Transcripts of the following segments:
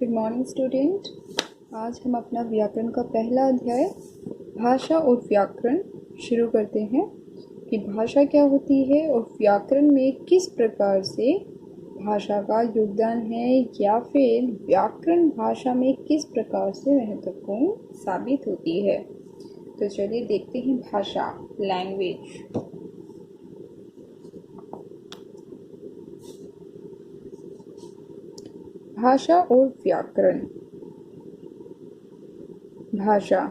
Good morning student. आज हम अपना व्याकरण का पहला अध्याय भाषा और व्याकरण शुरू करते हैं कि भाषा क्या होती है और व्याकरण में किस प्रकार से भाषा का योगदान है या फिर व्याकरण भाषा में किस प्रकार से महत्वपूर्ण साबित होती है। तो चलिए देखते हैं भाषा, लैंग्वेज। भाषा और व्याकरण। भाषा।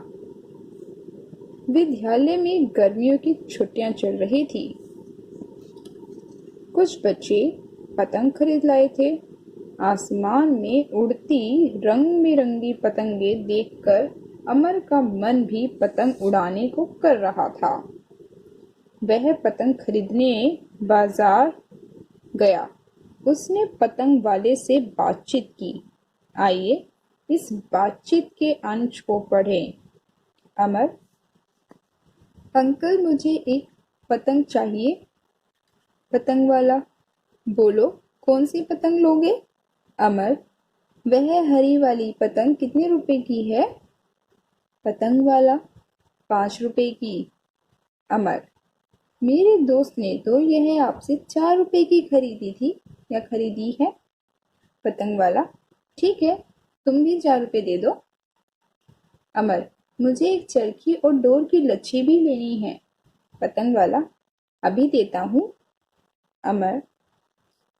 विद्यालय में गर्मियों की छुट्टियां चल रही थी। कुछ बच्चे पतंग खरीद लाए थे। आसमान में उड़ती रंग बिरंगी पतंगे देखकर अमर का मन भी पतंग उड़ाने को कर रहा था। वह पतंग खरीदने बाजार गया। उसने पतंग वाले से बातचीत की। आइए इस बातचीत के अंश को पढ़ें। अमर: अंकल, मुझे एक पतंग चाहिए। पतंग वाला: बोलो, कौन सी पतंग लोगे? अमर: वह हरी वाली पतंग कितने रुपए की है? पतंग वाला: 5 रुपए की। अमर: मेरे दोस्त ने तो यह आपसे 4 रुपए की खरीदी थी या खरीदी है। पतंग वाला: ठीक है, तुम भी 4 रुपए दे दो। अमर: मुझे एक चरखी और डोर की लच्छी भी लेनी है। पतंग वाला: अभी देता हूँ। अमर: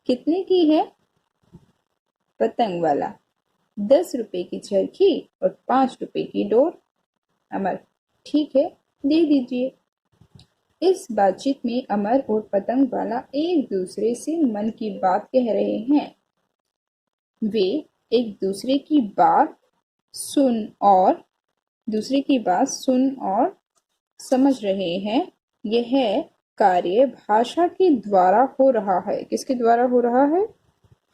कितने की है? पतंग वाला: 10 रुपए की चरखी और 5 रुपए की डोर। अमर: ठीक है, दे दीजिए। इस बातचीत में अमर और पतंग वाला एक दूसरे से मन की बात कह रहे हैं। वे एक दूसरे की बात सुन और समझ रहे हैं। यह कार्य भाषा के द्वारा हो रहा है। किसके द्वारा हो रहा है?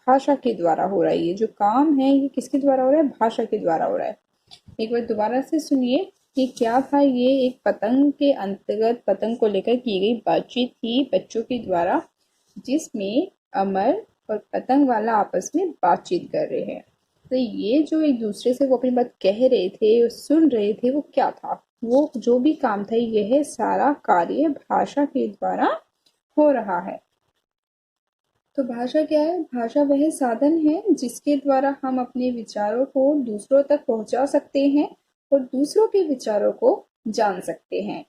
भाषा के द्वारा हो रहा है। ये जो काम है ये किसके द्वारा हो रहा है? भाषा के द्वारा हो रहा है। एक बार दोबारा से सुनिए कि क्या था। ये एक पतंग के अंतर्गत पतंग को लेकर की गई बातचीत थी बच्चों के द्वारा, जिसमें अमर और पतंग वाला आपस में बातचीत कर रहे हैं। तो ये जो एक दूसरे से वो अपनी बात कह रहे थे, सुन रहे थे, वो क्या था? वो जो भी काम था यह सारा कार्य भाषा के द्वारा हो रहा है। तो भाषा क्या है? भाषा वह साधन है जिसके द्वारा हम अपने विचारों को दूसरों तक पहुंचा सकते हैं और दूसरों के विचारों को जान सकते हैं।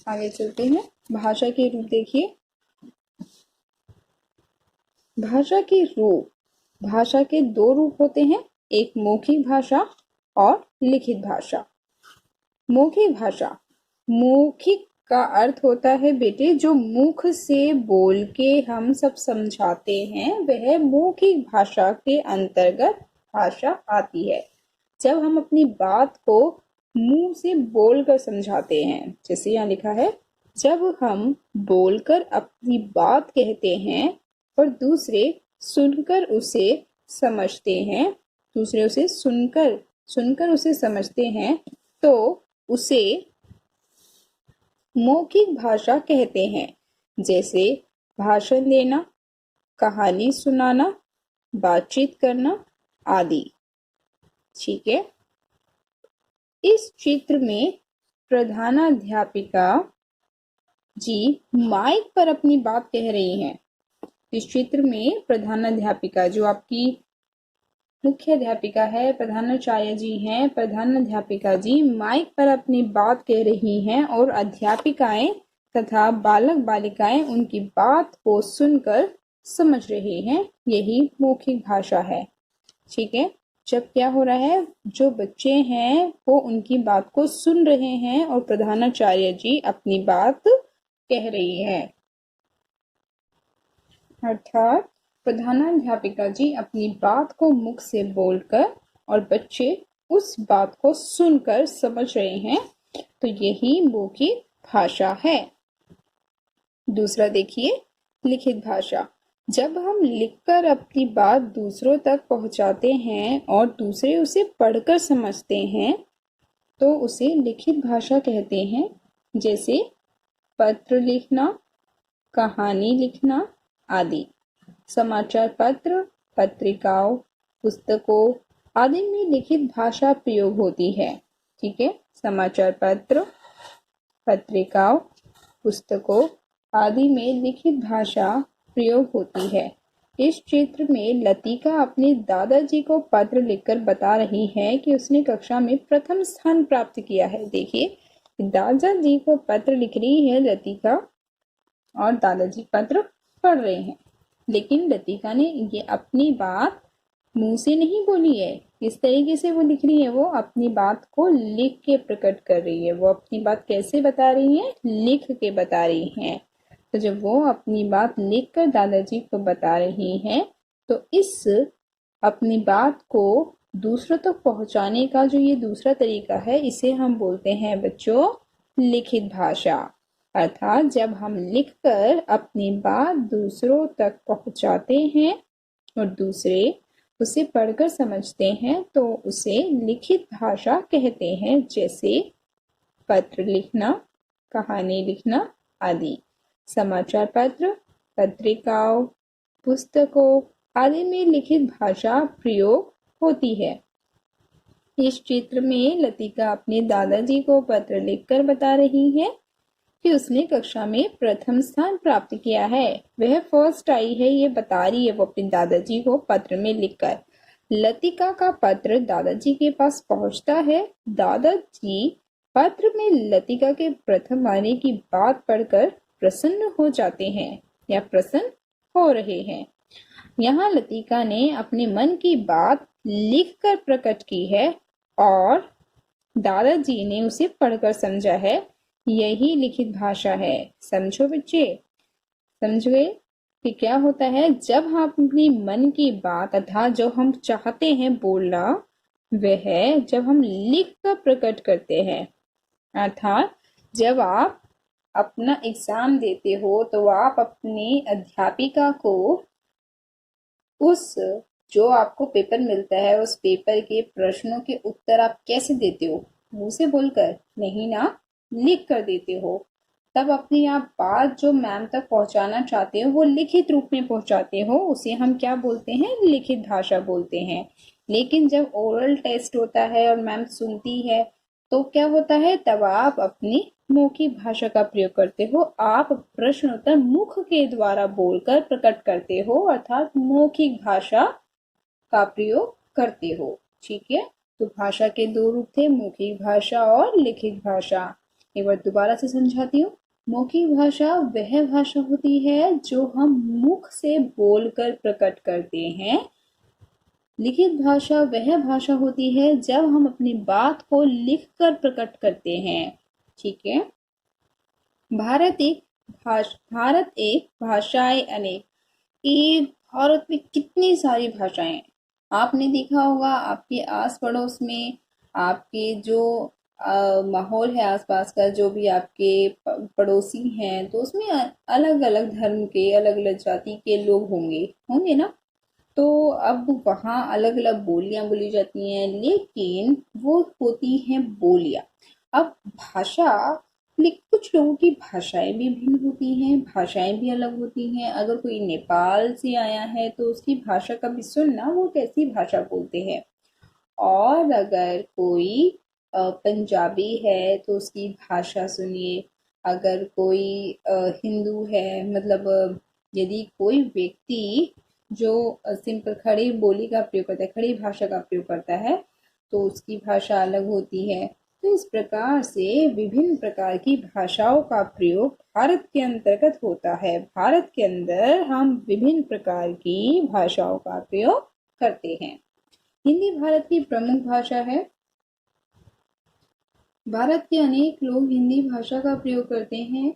आगे चलते हैं। भाषा के रूप देखिए। भाषा के रूप। भाषा के 2 रूप होते हैं, एक मौखिक भाषा और लिखित भाषा। मौखिक भाषा। मौखिक का अर्थ होता है बेटे जो मुख से बोल के हम सब समझाते हैं, वह मौखिक भाषा के अंतर्गत भाषा आती है। जब हम अपनी बात को मुंह से बोलकर समझाते हैं, जैसे यहाँ लिखा है, जब हम बोलकर अपनी बात कहते हैं और दूसरे सुनकर उसे समझते हैं, दूसरे उसे सुनकर उसे समझते हैं, तो उसे मौखिक भाषा कहते हैं। जैसे भाषण देना, कहानी सुनाना, बातचीत करना आदि। ठीक है। इस चित्र में प्रधानाध्यापिका जी माइक पर अपनी बात कह रही हैं। इस चित्र में प्रधानाध्यापिका जो आपकी मुख्य अध्यापिका है, प्रधानाचार्य जी हैं, प्रधानाध्यापिका जी माइक पर अपनी बात कह रही हैं और अध्यापिकाएं तथा बालक बालिकाएं उनकी बात को सुनकर समझ रहे हैं। यही मौखिक भाषा है। ठीक है। जब क्या हो रहा है, जो बच्चे हैं वो उनकी बात को सुन रहे हैं और प्रधानाचार्य जी अपनी बात कह रही हैं। अर्थात प्रधानाध्यापिका जी अपनी बात को मुख से बोलकर और बच्चे उस बात को सुनकर समझ रहे हैं। तो यही मौखिक भाषा है। दूसरा देखिए, लिखित भाषा। जब हम लिखकर अपनी बात दूसरों तक पहुंचाते हैं और दूसरे उसे पढ़कर समझते हैं तो उसे लिखित भाषा कहते हैं। जैसे पत्र लिखना, कहानी लिखना, आदि। समाचार पत्र, पत्रिकाओं, पुस्तकों आदि में लिखित भाषा प्रयोग होती है। ठीक है, समाचार पत्र, पत्रिकाओं, पुस्तकों आदि में लिखित भाषा प्रयोग होती है। इस चित्र में लतिका अपने दादाजी को पत्र लिखकर बता रही है कि उसने कक्षा में प्रथम स्थान प्राप्त किया है। देखिए, दादाजी को पत्र लिख रही है लतिका और दादाजी पत्र पढ़ रहे हैं। लेकिन लतिका ने ये अपनी बात मुंह से नहीं बोली है। किस तरीके से वो लिख रही है? वो अपनी बात को लिख के प्रकट कर रही है। वो अपनी बात कैसे बता रही है? लिख के बता रही है। तो जब वो अपनी बात लिखकर दादाजी को बता रही हैं, तो इस अपनी बात को दूसरों तक पहुंचाने का जो ये दूसरा तरीका है, इसे हम बोलते हैं बच्चों लिखित भाषा। अर्थात जब हम लिखकर अपनी बात दूसरों तक पहुंचाते हैं और दूसरे उसे पढ़कर समझते हैं, तो उसे लिखित भाषा कहते हैं। जैसे पत्र लिखना, कहानी लिखना आदि। समाचार पत्र, पत्रिकाओं, पुस्तकों आदि में लिखित भाषा प्रयोग होती है। इस चित्र में लतिका अपने दादाजी को पत्र लिखकर बता रही है कि उसने कक्षा में प्रथम स्थान प्राप्त किया है। वह फर्स्ट आई है, ये बता रही है वो अपने दादाजी को पत्र में लिखकर। लतिका का पत्र दादाजी के पास पहुंचता है। दादाजी पत्र में लतिका के प्रथम आने की बात पढ़कर प्रसन्न हो जाते हैं या प्रसन्न हो रहे हैं। यहाँ लतिका ने अपने मन की बात लिखकर प्रकट की है और दादाजी ने उसे पढ़कर समझा है। यही लिखित भाषा है। समझो बच्चे, समझ गए कि क्या होता है? जब हम अपनी मन की बात अर्थात जो हम चाहते हैं बोलना, वह जब हम लिख कर प्रकट करते हैं। अर्थात जब आप अपना एग्जाम देते हो तो आप अपनी अध्यापिका को उस जो आपको पेपर मिलता है, उस पेपर के प्रश्नों के उत्तर आप कैसे देते हो? मुंह से बोलकर नहीं ना, लिख कर देते हो। तब अपनी आप बात जो मैम तक पहुंचाना चाहते हो वो लिखित रूप में पहुंचाते हो। उसे हम क्या बोलते हैं? लिखित भाषा बोलते हैं। लेकिन जब ओरल टेस्ट होता है और मैम सुनती है, तो क्या होता है? तब आप अपनी मौखिक भाषा का प्रयोग करते हो। आप प्रश्न उत्तर मुख के द्वारा बोलकर प्रकट करते हो, अर्थात मौखिक भाषा का प्रयोग करते हो। ठीक है, तो भाषा के दो रूप थे, मौखिक भाषा और लिखित भाषा। एक बार दोबारा से समझाती हूँ। मौखिक भाषा वह भाषा होती है जो हम मुख से बोलकर प्रकट करते हैं। लिखित भाषा वह भाषा होती है जब हम अपनी बात को लिखकर प्रकट करते हैं। ठीक है। भारत एक भाषाएं अनेक। एक भारत में कितनी सारी भाषाएं हैं। आपने देखा होगा आपके आस पड़ोस में, आपके जो माहौल है आसपास का, जो भी आपके पड़ोसी हैं, तो उसमें अलग अलग धर्म के, अलग अलग जाति के लोग होंगे ना। तो अब वहाँ अलग अलग बोलियां बोली जाती हैं, लेकिन वो होती हैं बोलियां। अब भाषा, लेकिन कुछ लोगों की भाषाएं भी भिन्न होती हैं, भाषाएं भी अलग होती हैं। अगर कोई नेपाल से आया है तो उसकी भाषा का भी सुनना, वो कैसी भाषा बोलते हैं। और अगर कोई पंजाबी है तो उसकी भाषा सुनिए। अगर कोई हिंदू है, मतलब यदि कोई व्यक्ति जो सिंपल खड़ी बोली का प्रयोग करता है, खड़ी भाषा का प्रयोग करता है, तो उसकी भाषा अलग होती है। तो इस प्रकार से विभिन्न प्रकार की भाषाओं का प्रयोग भारत के अंतर्गत होता है। भारत के अंदर हम विभिन्न प्रकार की भाषाओं का प्रयोग करते हैं। हिंदी भारत की प्रमुख भाषा है। भारत के अनेक लोग हिंदी भाषा का प्रयोग करते हैं।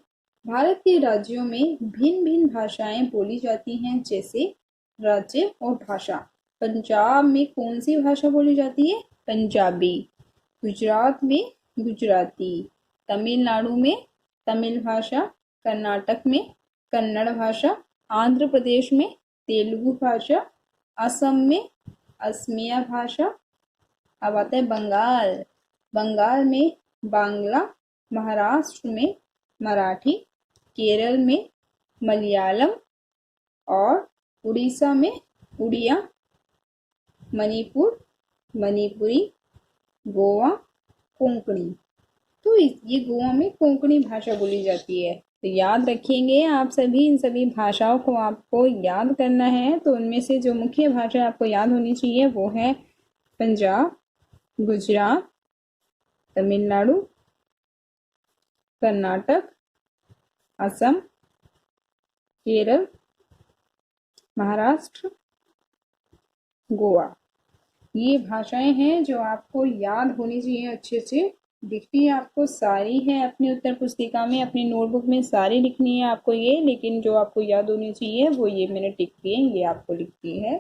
भारत के राज्यों में भिन्न भिन्न भाषाएं बोली जाती हैं, जैसे राज्य और भाषा। पंजाब में कौन सी भाषा बोली जाती है? पंजाबी। गुजरात में गुजराती। तमिलनाडु में तमिल भाषा। कर्नाटक में कन्नड़ भाषा। आंध्र प्रदेश में तेलुगु भाषा। असम में असमिया भाषा। अब आता है बंगाल। बंगाल में बांग्ला। महाराष्ट्र में मराठी। केरल में मलयालम और उड़ीसा में उड़िया, मणिपुर मणिपुरी, गोवा कोंकणी। तो ये गोवा में कोंकणी भाषा बोली जाती है। तो याद रखेंगे आप सभी, इन सभी भाषाओं को आपको याद करना है। तो उनमें से जो मुख्य भाषा आपको याद होनी चाहिए वो है पंजाब, गुजरात, तमिलनाडु, कर्नाटक, असम, केरल, महाराष्ट्र, गोवा। ये भाषाएं हैं जो आपको याद होनी चाहिए अच्छे से। लिखनी आपको सारी है अपनी उत्तर पुस्तिका में, अपनी नोटबुक में सारी लिखनी है आपको ये, लेकिन जो आपको याद होनी चाहिए वो ये मैंने टिक की है, ये आपको लिखनी है,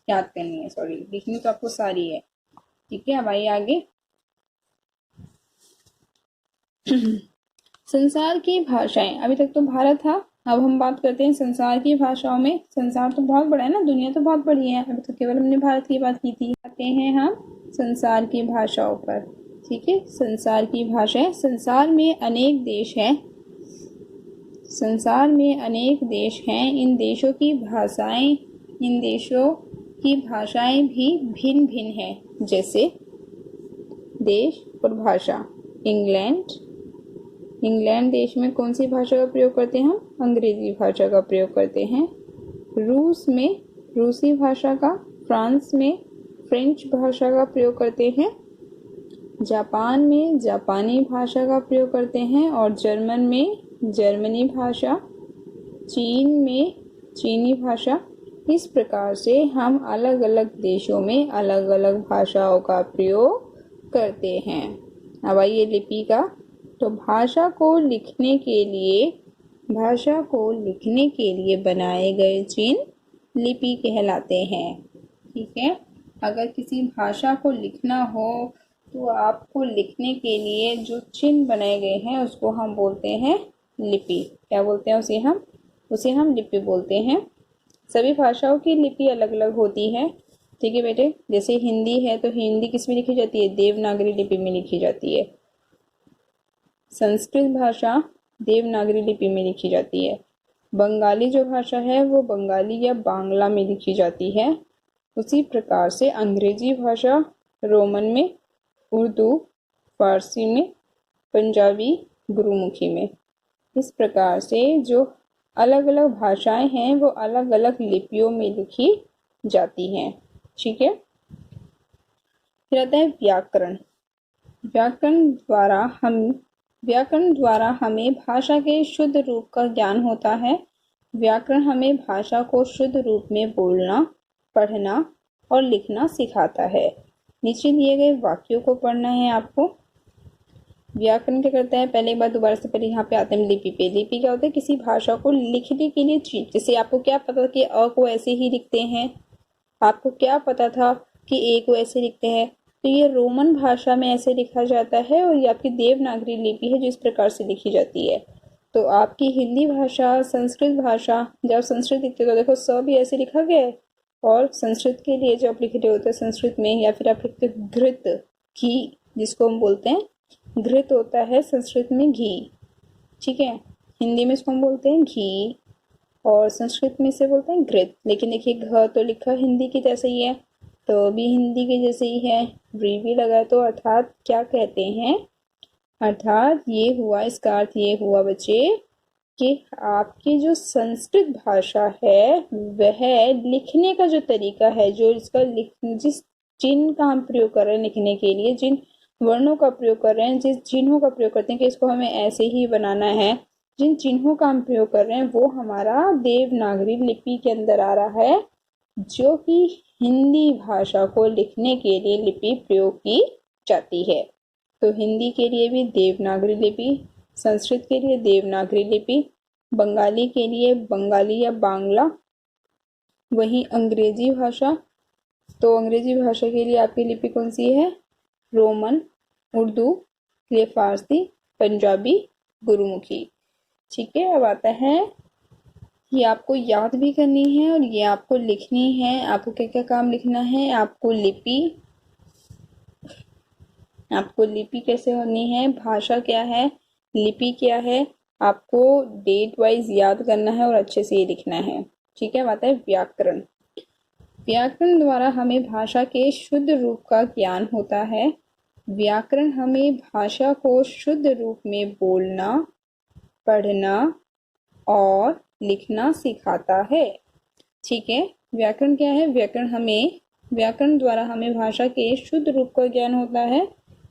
याद करनी है, सॉरी, लिखनी तो आपको सारी है। ठीक है, अब आइए आगे। संसार की भाषाएं, अभी तक तो भारत था, अब हम बात करते हैं संसार की भाषाओं में। संसार तो बहुत बड़ा है ना, दुनिया तो बहुत बड़ी है, अभी तो केवल हमने भारत की बात की थी। आते हैं हम संसार की भाषाओं पर। ठीक है, संसार की भाषाएं। संसार में अनेक देश हैं, संसार में अनेक देश हैं, इन देशों की भाषाएं भी भिन्न भिन्न हैं। जैसे देश और भाषा। इंग्लैंड देश में कौन सी भाषा का प्रयोग करते हैं हम? अंग्रेजी भाषा का प्रयोग करते हैं। रूस में रूसी भाषा का, फ्रांस में फ्रेंच भाषा का प्रयोग करते हैं, जापान में जापानी भाषा का प्रयोग करते हैं, और जर्मन में जर्मनी भाषा, चीन में चीनी भाषा। इस प्रकार से हम अलग अलग देशों में अलग अलग भाषाओं का प्रयोग करते हैं। अब आइए लिपि का। तो भाषा को लिखने के लिए बनाए गए चिन्ह लिपि कहलाते हैं। ठीक है, अगर किसी भाषा को लिखना हो तो आपको लिखने के लिए जो चिन्ह बनाए गए हैं उसको हम बोलते हैं लिपि। क्या बोलते हैं उसे हम लिपि बोलते हैं। सभी भाषाओं की लिपि अलग अलग होती है। ठीक है बेटे, जैसे हिंदी है तो हिंदी किस में लिखी जाती है? देवनागरी लिपि में लिखी जाती है। संस्कृत भाषा देवनागरी लिपि में लिखी जाती है। बंगाली जो भाषा है वो बंगाली या बांग्ला में लिखी जाती है। उसी प्रकार से अंग्रेजी भाषा रोमन में, उर्दू फारसी में, पंजाबी गुरुमुखी में। इस प्रकार से जो अलग अलग भाषाएं हैं वो अलग अलग लिपियों में लिखी जाती हैं। ठीक है, फिर आता है व्याकरण। व्याकरण द्वारा हमें भाषा के शुद्ध रूप का ज्ञान होता है। व्याकरण हमें भाषा को शुद्ध रूप में बोलना, पढ़ना और लिखना सिखाता है। नीचे दिए गए वाक्यों को पढ़ना है आपको। व्याकरण क्या करता है? पहले एक बार दोबारा से पहले यहाँ पे आते हैं लिपि पे। लिपि क्या होता है? किसी भाषा को लिखने के लिए चीज। जैसे आपको क्या पता कि अ को ऐसे ही लिखते हैं, आपको क्या पता था कि ए को ऐसे लिखते हैं? तो ये रोमन भाषा में ऐसे लिखा जाता है, और ये आपकी देवनागरी लिपि है जो इस प्रकार से लिखी जाती है। तो आपकी हिंदी भाषा, संस्कृत भाषा, जब संस्कृत लिखते हो तो देखो स भी ऐसे लिखा गया है, और संस्कृत के लिए जब लिख रहे होते हैं संस्कृत में, या फिर आप लिखते हो घृत, घी, जिसको हम बोलते हैं घृत होता है संस्कृत में घी। ठीक है, हिंदी में इसको हम बोलते हैं घी और संस्कृत में इसे बोलते हैं घृत। लेकिन देखिए घ तो लिखा हिंदी की जैसे ही है, तो भी हिंदी के जैसे ही है, री भी लगा, तो अर्थात क्या कहते हैं? अर्थात ये हुआ, इसका अर्थ ये हुआ बच्चे कि आपकी जो संस्कृत भाषा है वह लिखने का जो तरीका है, जो इसका जिस चिन्ह का हम प्रयोग कर रहे हैं लिखने के लिए, जिन वर्णों का प्रयोग कर रहे हैं, जिस चिन्हों का प्रयोग करते हैं कि इसको हमें ऐसे ही बनाना है, जिन चिन्हों का हम प्रयोग कर रहे हैं वो हमारा देवनागरी लिपि के अंदर आ रहा है, जो कि हिंदी भाषा को लिखने के लिए लिपि प्रयोग की जाती है। तो हिंदी के लिए भी देवनागरी लिपि, संस्कृत के लिए देवनागरी लिपि, बंगाली के लिए बंगाली या बांग्ला। वहीं अंग्रेजी भाषा, तो अंग्रेजी भाषा के लिए आपकी लिपि कौन सी है? रोमन, उर्दू के लिए फारसी, पंजाबी, गुरुमुखी। ठीक है, अब आता है ये आपको याद भी करनी है और ये आपको लिखनी है। आपको क्या क्या काम लिखना है? आपको लिपि कैसे होनी है, भाषा क्या है, लिपि क्या है, आपको डेट वाइज याद करना है और अच्छे से ये लिखना है। ठीक है, आता है व्याकरण। व्याकरण द्वारा हमें भाषा के शुद्ध रूप का ज्ञान होता है। व्याकरण हमें भाषा को शुद्ध रूप में बोलना, पढ़ना और लिखना सिखाता है। ठीक है, व्याकरण क्या है? व्याकरण द्वारा हमें भाषा के शुद्ध रूप का ज्ञान होता है।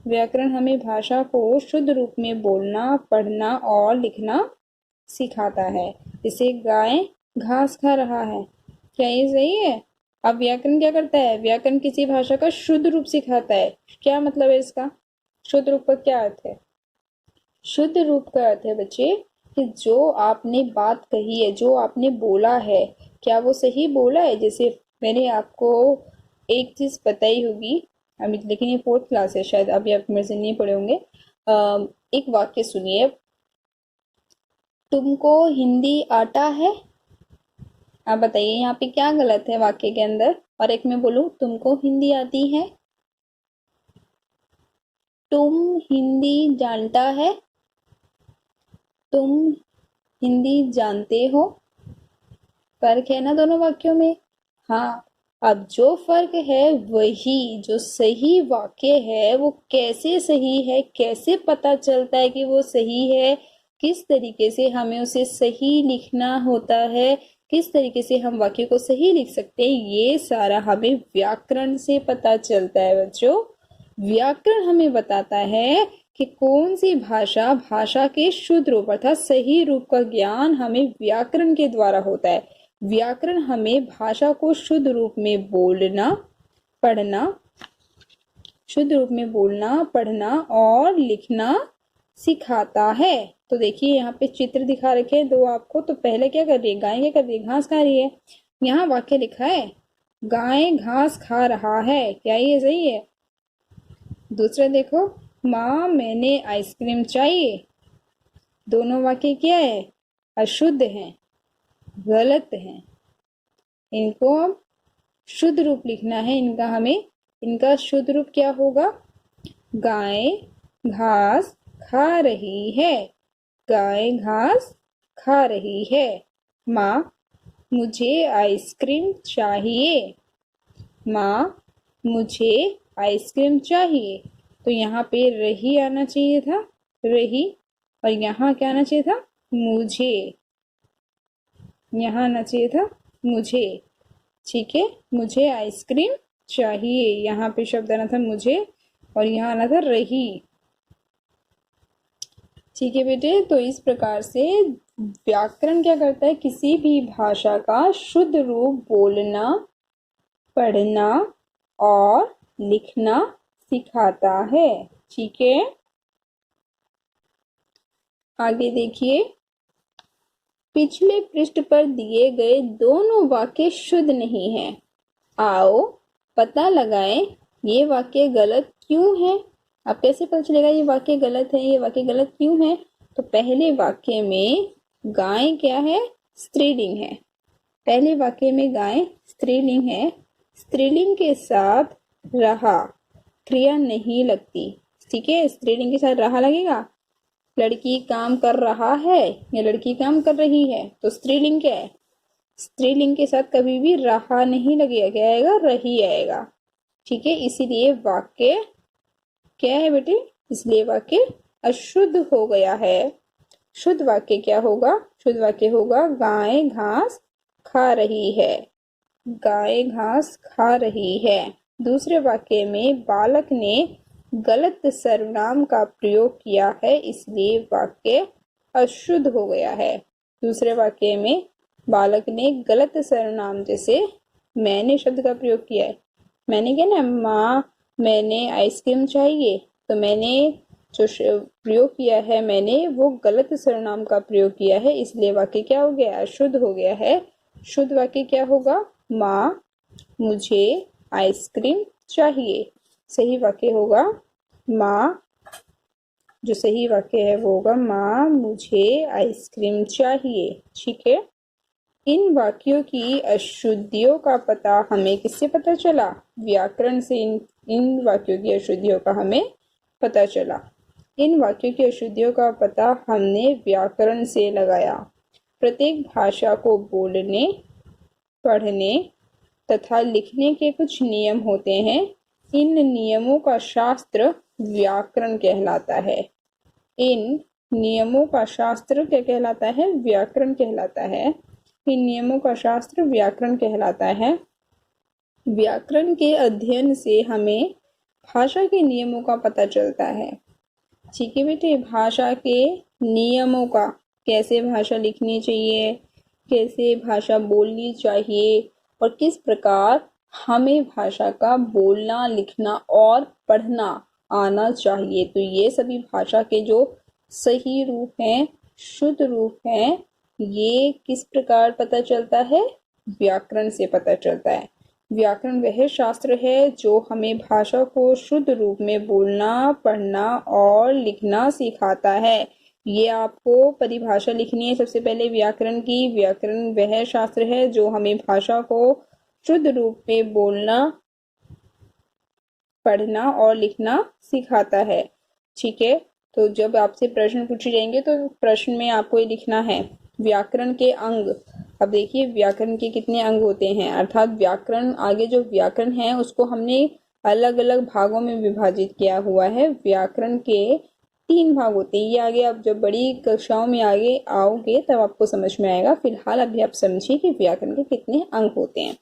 व्याकरण हमें भाषा को शुद्ध रूप में बोलना, पढ़ना और लिखना सिखाता है। जैसे गाय घास खा रहा है, क्या ये सही है? अब व्याकरण क्या करता है? व्याकरण किसी भाषा का शुद्ध रूप सिखाता है। क्या मतलब है इसका? शुद्ध रूप का क्या अर्थ है? शुद्ध रूप का अर्थ है बच्चे कि जो आपने बात कही है, जो आपने बोला है, क्या वो सही बोला है? जैसे मैंने आपको एक चीज बताई होगी अभी, लेकिन ये 4th क्लास है शायद, अभी आप मेरे से नहीं पढ़े होंगे। एक वाक्य सुनिए, तुमको हिंदी आता है। आप बताइए यहाँ पे क्या गलत है वाक्य के अंदर? और एक मैं बोलूं तुमको हिंदी आती है, तुम हिंदी जानता है, तुम हिंदी जानते हो। फर्क है ना दोनों वाक्यों में? हाँ, अब जो फर्क है वही जो सही वाक्य है वो कैसे सही है, कैसे पता चलता है कि वो सही है, किस तरीके से हमें उसे सही लिखना होता है, किस तरीके से हम वाक्य को सही लिख सकते हैं, ये सारा हमें व्याकरण से पता चलता है बच्चों। व्याकरण हमें बताता है कि कौन सी भाषा भाषा के शुद्ध रूप अर्थात सही रूप का ज्ञान हमें व्याकरण के द्वारा होता है। व्याकरण हमें भाषा को शुद्ध रूप में बोलना, पढ़ना और लिखना सिखाता है। तो देखिए यहाँ पे चित्र दिखा रखे हैं दो आपको। तो पहले क्या कर रही है? गाय क्या कर रही है? घास खा रही है। यहाँ वाक्य लिखा है गाय घास खा रहा है, क्या ये सही है? दूसरा देखो, माँ मैंने आइसक्रीम चाहिए। दोनों वाक्य क्या है? अशुद्ध हैं, गलत हैं। इनको अब शुद्ध रूप लिखना है। इनका शुद्ध रूप क्या होगा? गाय घास खा रही है, गाय घास खा रही है। माँ मुझे आइसक्रीम चाहिए, माँ मुझे आइसक्रीम चाहिए। तो यहाँ पे रही आना चाहिए था, रही, और यहाँ क्या आना चाहिए था? मुझे। यहाँ आना चाहिए था मुझे। ठीक है, मुझे आइसक्रीम चाहिए, यहाँ पे शब्द आना था मुझे और यहाँ आना था रही। ठीक है बेटे, तो इस प्रकार से व्याकरण क्या करता है? किसी भी भाषा का शुद्ध रूप बोलना, पढ़ना और लिखना सिखाता है। ठीक है, आगे देखिए, पिछले पृष्ठ पर दिए गए दोनों वाक्य शुद्ध नहीं हैं। आओ पता लगाएं ये वाक्य गलत क्यों है। अब कैसे पता चलेगा ये वाक्य गलत है, ये वाक्य गलत क्यों है? तो पहले वाक्य में गाय क्या है? स्त्रीलिंग है। पहले वाक्य में गाय स्त्रीलिंग है। स्त्रीलिंग के साथ रहा क्रिया नहीं लगती। ठीक है, स्त्रीलिंग के साथ रहा लगेगा। लड़की काम कर रहा है या लड़की काम कर रही है, तो स्त्रीलिंग क्या है? स्त्रीलिंग के साथ कभी भी रहा नहीं लगेगा, क्या आएगा? रही आएगा। ठीक है, इसीलिए वाक्य क्या है बेटे? इसलिए वाक्य अशुद्ध हो गया है। शुद्ध वाक्य क्या होगा? शुद्ध वाक्य होगा गाय घास खा रही है, गाय घास खा रही है। दूसरे वाक्य में बालक ने गलत सर्वनाम का प्रयोग किया है, इसलिए वाक्य अशुद्ध हो गया है। दूसरे वाक्य में बालक ने गलत सर्वनाम, जैसे मैंने शब्द का प्रयोग किया है। मैंने क्या ना, माँ मैंने आइसक्रीम चाहिए, तो मैंने जो प्रयोग किया है मैंने, वो गलत सर्वनाम का प्रयोग किया है, इसलिए वाक्य क्या हो गया? अशुद्ध हो गया है। शुद्ध वाक्य क्या होगा? माँ मुझे आइसक्रीम चाहिए। सही वाक्य होगा माँ, जो सही वाक्य है वो होगा माँ मुझे आइसक्रीम चाहिए। ठीक है, इन वाक्यों की अशुद्धियों का पता हमें किससे पता चला? व्याकरण से इन वाक्यों की अशुद्धियों का हमें पता चला। इन वाक्यों की अशुद्धियों का पता हमने व्याकरण से लगाया। प्रत्येक भाषा को बोलने, पढ़ने तथा लिखने के कुछ नियम होते हैं। इन नियमों का शास्त्र व्याकरण कहलाता है। इन नियमों का शास्त्र क्या कहलाता है? व्याकरण कहलाता है। इन नियमों का शास्त्र व्याकरण कहलाता है। व्याकरण के अध्ययन से हमें भाषा के नियमों का पता चलता है। ठीक है बेटे, भाषा के नियमों का, कैसे भाषा लिखनी चाहिए, कैसे भाषा बोलनी चाहिए और किस प्रकार हमें भाषा का बोलना, लिखना और पढ़ना आना चाहिए। तो ये सभी भाषा के जो सही रूप हैं, शुद्ध रूप हैं, ये किस प्रकार पता चलता है? व्याकरण से पता चलता है। व्याकरण वह शास्त्र है जो हमें भाषा को शुद्ध रूप में बोलना, पढ़ना और लिखना सिखाता है। ये आपको परिभाषा लिखनी है सबसे पहले व्याकरण की। व्याकरण वह शास्त्र है जो हमें भाषा को शुद्ध रूप में बोलना, पढ़ना और लिखना सिखाता है। ठीक है, तो जब आपसे प्रश्न पूछे जाएंगे तो प्रश्न में आपको ये लिखना है व्याकरण के अंग। अब देखिए व्याकरण के कितने अंग होते हैं, अर्थात व्याकरण, आगे जो व्याकरण है उसको हमने अलग अलग भागों में विभाजित किया हुआ है। व्याकरण के 3 भाग होते हैं। ये आगे आप जब बड़ी कक्षाओं में आगे आओगे तब आपको समझ में आएगा। फिलहाल अभी आप समझिए कि व्याकरण के कितने अंग होते हैं।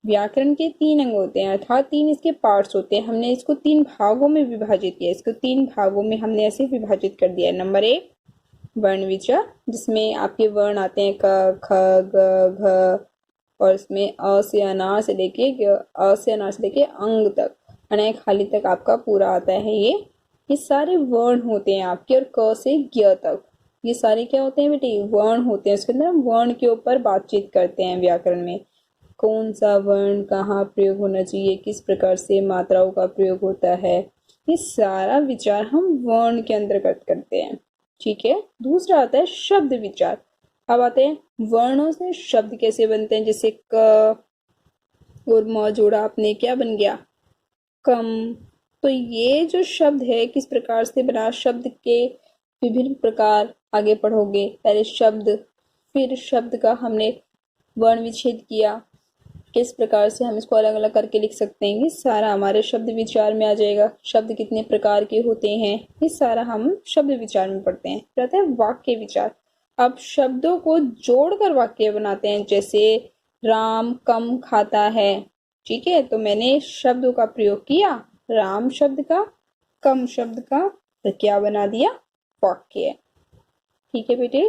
व्याकरण के 3 अंग होते हैं, अर्थात 3 इसके पार्ट्स होते हैं। हमने इसको 3 भागों में विभाजित किया। इसको 3 भागों में हमने ऐसे विभाजित कर दिया है। नंबर 1 वर्ण विचार, जिसमें आपके वर्ण आते हैं क, ख, ग, घ, और इसमें अ से अनार से लेके अंग तक, अनय खाली तक आपका पूरा आता है। ये सारे वर्ण होते हैं आपके। और क से ज्ञ तक ये सारे क्या होते हैं बेटे? वर्ण होते हैं। उसके अंदर हम वर्ण के ऊपर बातचीत करते हैं व्याकरण में। कौन सा वर्ण कहाँ प्रयोग होना चाहिए, किस प्रकार से मात्राओं का प्रयोग होता है, ये सारा विचार हम वर्ण के अंतर्गत करते हैं। ठीक है, दूसरा आता है शब्द विचार। अब आते हैं वर्णों से शब्द कैसे बनते हैं। जैसे क और म जोड़ा आपने, क्या बन गया? कम। तो ये जो शब्द है किस प्रकार से बना? शब्द के विभिन्न प्रकार आगे पढ़ोगे। पहले शब्द, फिर शब्द का हमने वर्ण विच्छेद किया, किस प्रकार से हम इसको अलग अलग करके लिख सकते हैं, ये सारा हमारे शब्द विचार में आ जाएगा। शब्द कितने प्रकार के होते हैं, ये सारा हम शब्द विचार में पढ़ते हैं। रहता है वाक्य विचार। अब शब्दों को जोड़कर वाक्य बनाते हैं। जैसे राम कम खाता है। ठीक है, तो मैंने शब्दों का प्रयोग किया, राम शब्द का, कम शब्द का, तो क्या बना दिया? वाक्य। ठीक है बेटे,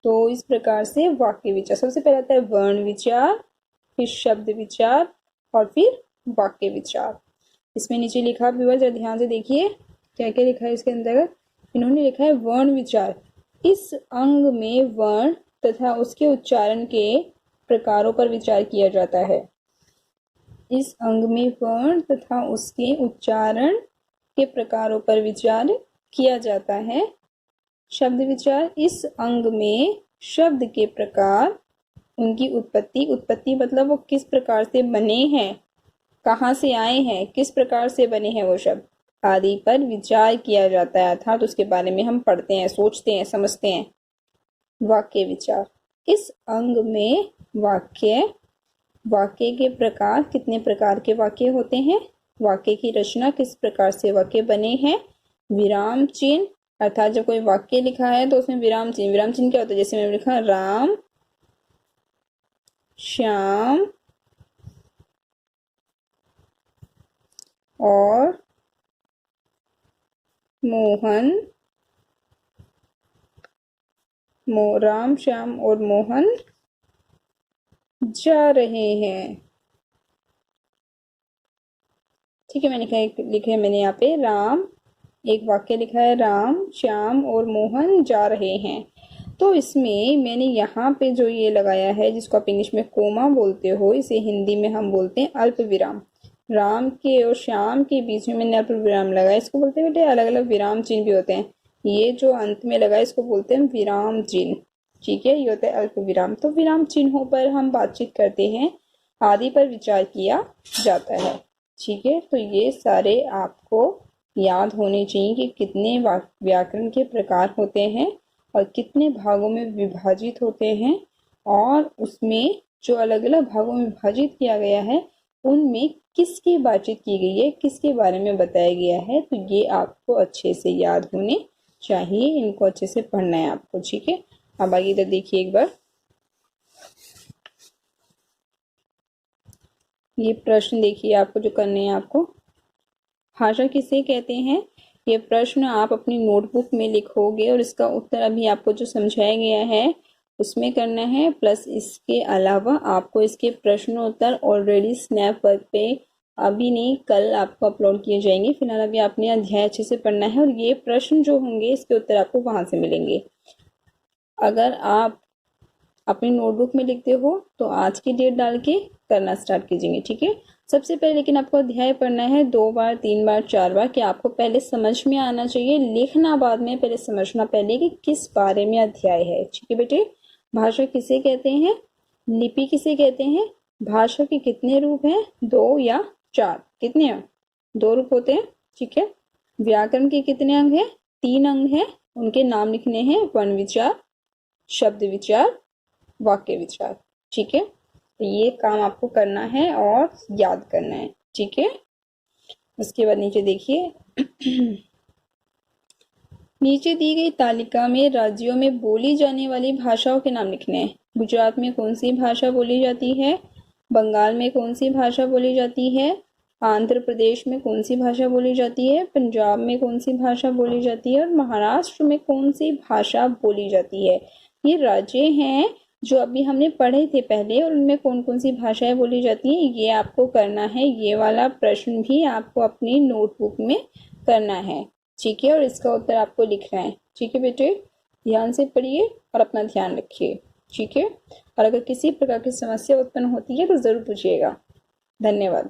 तो इस प्रकार से वाक्य विचार। सबसे पहले आता है वर्ण विचार, फिर शब्द विचार और फिर वाक्य विचार। इसमें नीचे लिखा व्यूअर्स जरा ध्यान से देखिए क्या क्या लिखा है इसके अंतर्गत। इन्होंने लिखा है वर्ण विचार। इस अंग में वर्ण तथा उसके उच्चारण के प्रकारों पर विचार किया जाता है। इस अंग में वर्ण तथा उसके उच्चारण के प्रकारों पर विचार किया जाता है। शब्द विचार, इस अंग में शब्द के प्रकार, उनकी उत्पत्ति मतलब वो किस प्रकार से बने हैं, कहाँ से आए हैं, किस प्रकार से बने हैं वो शब्द आदि पर विचार किया जाता है। अर्थात उसके बारे में हम पढ़ते हैं, सोचते हैं, समझते हैं। वाक्य विचार, इस अंग में वाक्य के प्रकार, कितने प्रकार के वाक्य होते हैं, वाक्य की रचना, किस प्रकार से वाक्य बने हैं। विराम चिन्ह, अर्थात जब कोई वाक्य लिखा है तो उसमें विराम चिन्ह क्या होता है? जैसे मैंने लिखा राम श्याम और मोहन, राम श्याम और मोहन जा रहे हैं। ठीक है, मैंने यहाँ पे राम, एक वाक्य लिखा है राम श्याम और मोहन जा रहे हैं। तो इसमें मैंने यहाँ पे जो ये लगाया है, जिसको आप इंग्लिश में कोमा बोलते हो, इसे हिंदी में हम बोलते हैं अल्प विराम। राम के और श्याम के बीच में मैंने अल्प विराम लगाया। इसको बोलते हैं बेटे, अलग अलग विराम चिन्ह भी होते हैं। ये जो अंत में लगा इसको बोलते हैं विराम चिन्ह। ठीक है, ये होता है अल्प विराम। तो विराम चिन्हों पर हम बातचीत करते हैं, आदि पर विचार किया जाता है। ठीक है, तो ये सारे आपको याद होने चाहिए कि कितने व्याकरण के प्रकार होते हैं और कितने भागों में विभाजित होते हैं, और उसमें जो अलग अलग भागों में विभाजित किया गया है उनमें किसकी बातचीत की गई है, किसके बारे में बताया गया है, तो ये आपको अच्छे से याद होने चाहिए, इनको अच्छे से पढ़ना है आपको। ठीक है, अब आगे इधर देखिए एक बार, ये प्रश्न देखिए आपको जो करने हैं आपको। भाषा किसे कहते हैं, ये प्रश्न आप अपनी नोटबुक में लिखोगे और इसका उत्तर अभी आपको जो समझाया गया है उसमें करना है, प्लस इसके अलावा आपको इसके प्रश्नोत्तर ऑलरेडी स्नैपवर्क पे अभी नहीं कल आपको अपलोड किए जाएंगे। फिलहाल अभी आपने अध्याय अच्छे से पढ़ना है और ये प्रश्न जो होंगे इसके उत्तर आपको वहां से मिलेंगे। अगर आप अपनी नोटबुक में लिखते हो तो आज की डेट डाल के करना स्टार्ट कीजिए। ठीक है, सबसे पहले लेकिन आपको अध्याय पढ़ना है 2 बार 3 बार 4 बार, कि आपको पहले समझ में आना चाहिए, लिखना बाद में, पहले समझना पहले कि किस बारे में अध्याय है। ठीक है बेटे, भाषा किसे कहते हैं, लिपि किसे कहते हैं, भाषा के कितने रूप हैं, 2 या 4, कितने हैं, 2 रूप होते हैं। ठीक है, व्याकरण के कितने अंग हैं, 3 अंग हैं, उनके नाम लिखने हैं, वर्ण विचार, शब्द विचार, वाक्य विचार। ठीक है, तो ये काम आपको करना है और याद करना है। ठीक है, उसके बाद नीचे देखिए नीचे दी गई तालिका में राज्यों में बोली जाने वाली भाषाओं के नाम लिखने हैं। गुजरात में कौन सी भाषा बोली जाती है, बंगाल में कौन सी भाषा बोली जाती है, आंध्र प्रदेश में कौन सी भाषा बोली जाती है, पंजाब में कौन सी भाषा बोली जाती है और महाराष्ट्र में कौन सी भाषा बोली जाती है। ये राज्य हैं जो अभी हमने पढ़े थे पहले, और उनमें कौन कौन सी भाषाएं बोली जाती हैं ये आपको करना है। ये वाला प्रश्न भी आपको अपनी नोटबुक में करना है। ठीक है, और इसका उत्तर आपको लिखना है। ठीक है बेटे, ध्यान से पढ़िए और अपना ध्यान रखिए। ठीक है, और अगर किसी प्रकार की समस्या उत्पन्न होती है तो जरूर पूछिएगा। धन्यवाद।